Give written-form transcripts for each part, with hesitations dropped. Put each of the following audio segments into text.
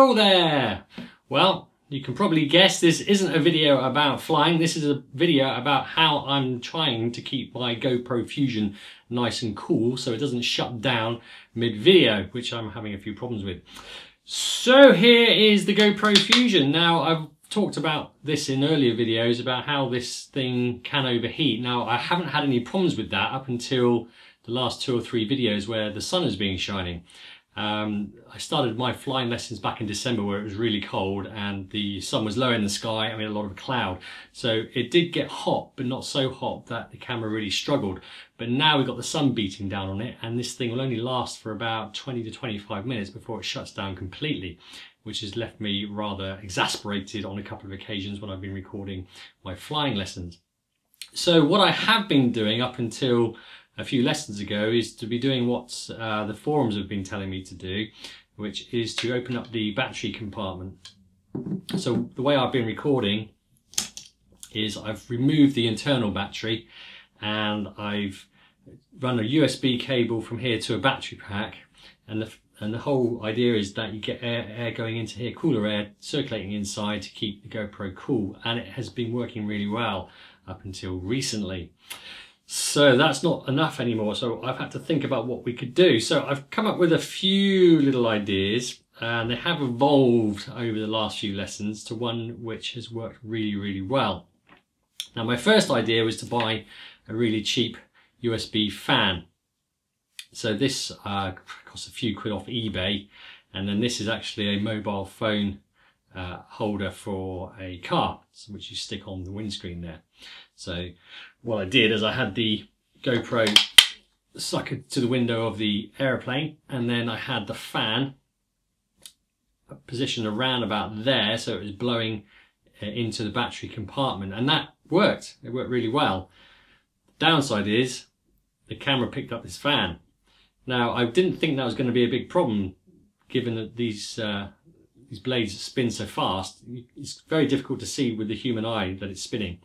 Hello there! Well, you can probably guess this isn't a video about flying. This is a video about how I'm trying to keep my GoPro Fusion nice and cool so it doesn't shut down mid-video, which I'm having a few problems with. So here is the GoPro Fusion. Now, I've talked about this in earlier videos about how this thing can overheat. Now, I haven't had any problems with that up until the last 2 or 3 videos where the sun has been shining. I started my flying lessons back in December where it was really cold and the sun was low in the sky, a lot of cloud. So it did get hot, but not so hot that the camera really struggled. But now we've got the sun beating down on it and this thing will only last for about 20 to 25 minutes before it shuts down completely, which has left me rather exasperated on a couple of occasions when I've been recording my flying lessons. So what I have been doing up until a few lessons ago is to be doing what the forums have been telling me to do, which is to open up the battery compartment. So the way I've been recording is I've removed the internal battery and I've run a USB cable from here to a battery pack, and the whole idea is that you get air going into here, cooler air circulating inside to keep the GoPro cool, and it has been working really well up until recently. So that's not enough anymore, so I've had to think about what we could do. So I've come up with a few little ideas and they have evolved over the last few lessons to one which has worked really, really well. Now my first idea was to buy a really cheap USB fan. So this costs a few quid off eBay, and then this is actually a mobile phone holder for a car, which you stick on the windscreen there. So what I did is I had the GoPro suckered to the window of the aeroplane, and then I had the fan positioned around about there so it was blowing into the battery compartment, and that worked. It worked really well. The downside is the camera picked up this fan. Now I didn't think that was going to be a big problem given that these blades spin so fast. It's very difficult to see with the human eye that it's spinning.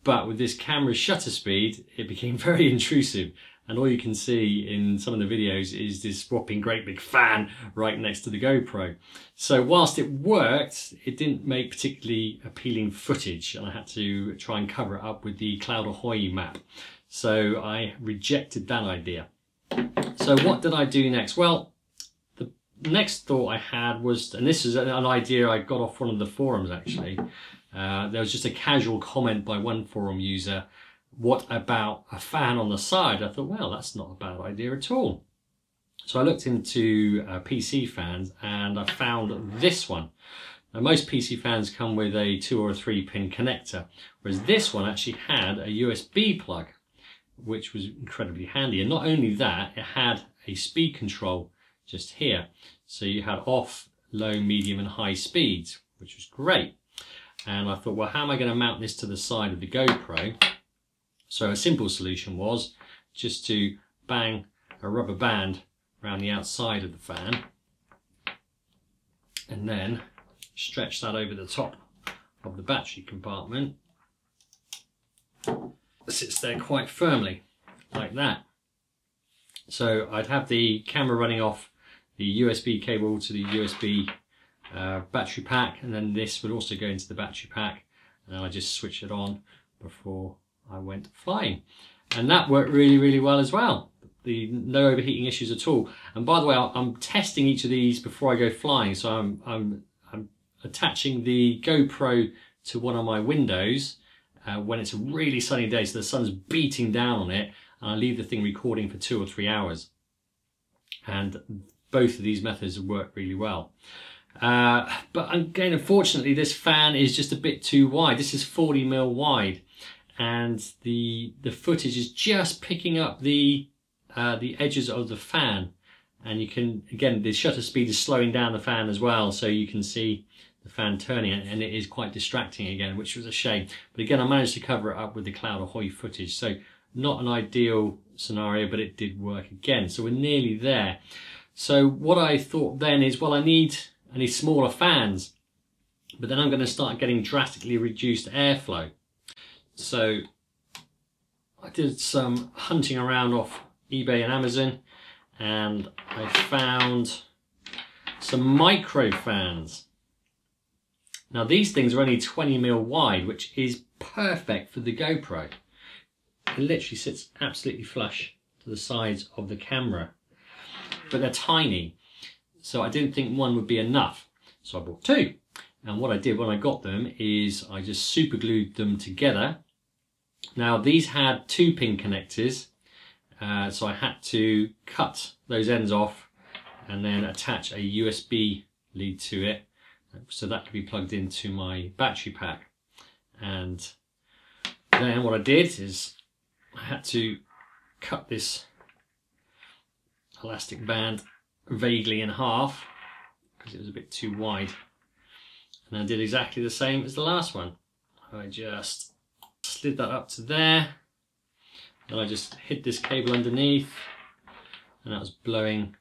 But with this camera's shutter speed, it became very intrusive. And all you can see in some of the videos is this whopping great big fan right next to the GoPro. So whilst it worked, it didn't make particularly appealing footage. And I had to try and cover it up with the Cloud Ahoy map. So I rejected that idea. So what did I do next? Well, the next thought I had was, and this is an idea I got off one of the forums actually. There was just a casual comment by one forum user, what about a fan on the side? I thought, well, that's not a bad idea at all. So I looked into PC fans and I found this one. Now most PC fans come with a 2 or 3 pin connector, whereas this one actually had a USB plug, which was incredibly handy. And not only that, it had a speed control just here. So you had off, low, medium and high speeds, which was great. And I thought, well, how am I going to mount this to the side of the GoPro? So a simple solution was just to bang a rubber band around the outside of the fan and then stretch that over the top of the battery compartment. It sits there quite firmly, like that. So I'd have the camera running off the USB cable to the USB battery pack, and then this would also go into the battery pack, and then I just switch it on before I went flying, and that worked really, really well as well. No overheating issues at all. And by the way, I'm testing each of these before I go flying, so I'm attaching the GoPro to one of my windows when it's a really sunny day, so the sun's beating down on it, and I leave the thing recording for 2 or 3 hours, and both of these methods work really well. But again, unfortunately, this fan is just a bit too wide. This is 40mm wide, and the footage is just picking up the edges of the fan. And you can, again, the shutter speed is slowing down the fan as well, so you can see the fan turning, and it is quite distracting again, which was a shame. But again, I managed to cover it up with the Cloud Ahoy footage, so not an ideal scenario, but it did work again. So we're nearly there. So what I thought then is, well, I need smaller fans, but then I'm going to start getting drastically reduced airflow. So I did some hunting around off eBay and Amazon, and I found some micro fans. Now these things are only 20mm wide, which is perfect for the GoPro. It literally sits absolutely flush to the sides of the camera, but they're tiny, so I didn't think one would be enough, so I bought two. And what I did when I got them is I just super glued them together. Now these had 2-pin connectors, so I had to cut those ends off and then attach a USB lead to it, so that could be plugged into my battery pack. And then what I did is I had to cut this elastic band vaguely in half because it was a bit too wide. And I did exactly the same as the last one. I just slid that up to there. Then I just hid this cable underneath, and that was blowing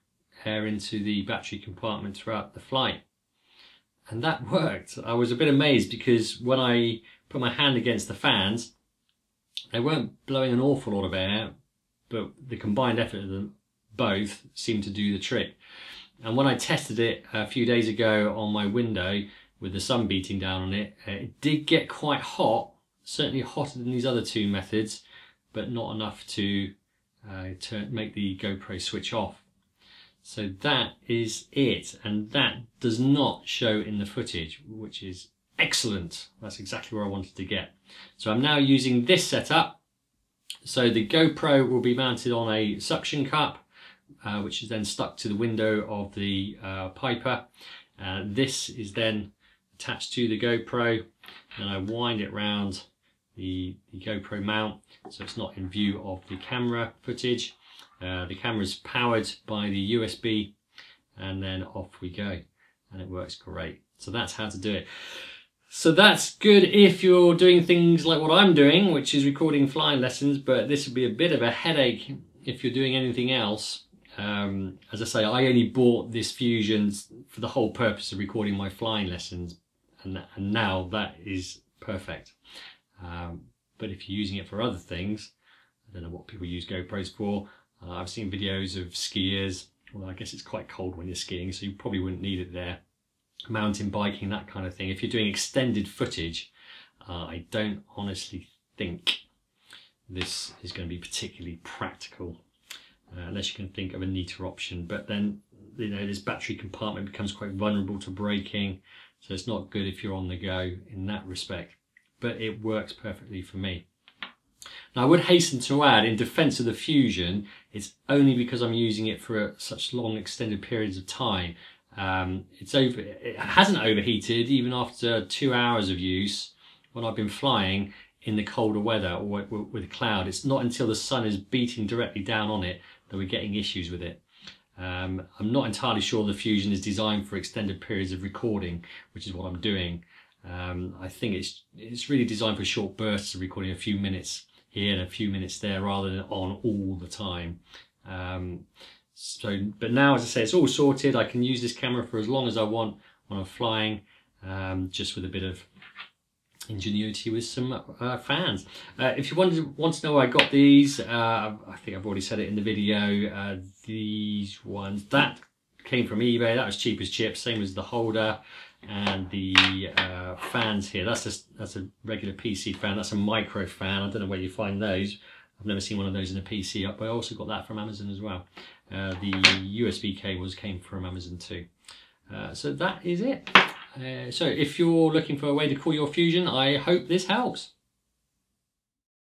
air into the battery compartment throughout the flight. And that worked. I was a bit amazed because when I put my hand against the fans, they weren't blowing an awful lot of air, but the combined effort of them both seemed to do the trick. And when I tested it a few days ago on my window with the sun beating down on it, it did get quite hot, certainly hotter than these other two methods, but not enough to make the GoPro switch off. So that is it, and that does not show in the footage, which is excellent. That's exactly where I wanted to get. So I'm now using this setup. So the GoPro will be mounted on a suction cup, which is then stuck to the window of the Piper. This is then attached to the GoPro, and I wind it round the GoPro mount so it's not in view of the camera footage. The camera is powered by the USB, and then off we go, and it works great. So that's how to do it. So that's good if you're doing things like what I'm doing, which is recording flying lessons, but this would be a bit of a headache if you're doing anything else. As I say, I only bought this Fusion for the whole purpose of recording my flying lessons, and now that is perfect. But if you're using it for other things, I don't know what people use GoPros for. I've seen videos of skiers, well I guess it's quite cold when you're skiing, so you probably wouldn't need it there. Mountain biking, that kind of thing. If you're doing extended footage, I don't honestly think this is going to be particularly practical, unless you can think of a neater option. But then, you know, this battery compartment becomes quite vulnerable to breaking, so it's not good if you're on the go in that respect. But it works perfectly for me. Now I would hasten to add, in defence of the Fusion, it's only because I'm using it for such long extended periods of time. It hasn't overheated even after 2 hours of use when I've been flying in the colder weather or with cloud. It's not until the sun is beating directly down on it that we're getting issues with it. I'm not entirely sure the Fusion is designed for extended periods of recording, which is what I'm doing. I think it's really designed for short bursts of recording, a few minutes here and a few minutes there, rather than on all the time. But now, as I say, it's all sorted. I can use this camera for as long as I want when I'm flying, just with a bit of ingenuity with some fans. If you want to know where I got these, I think I've already said it in the video. These ones, that came from eBay. That was cheap as chips, same as the holder and the fans here. That's a regular PC fan. That's a micro fan. I don't know where you find those. I've never seen one of those in a PC, but I also got that from Amazon as well. The USB cables came from Amazon too. So that is it. So if you're looking for a way to cool your Fusion, I hope this helps.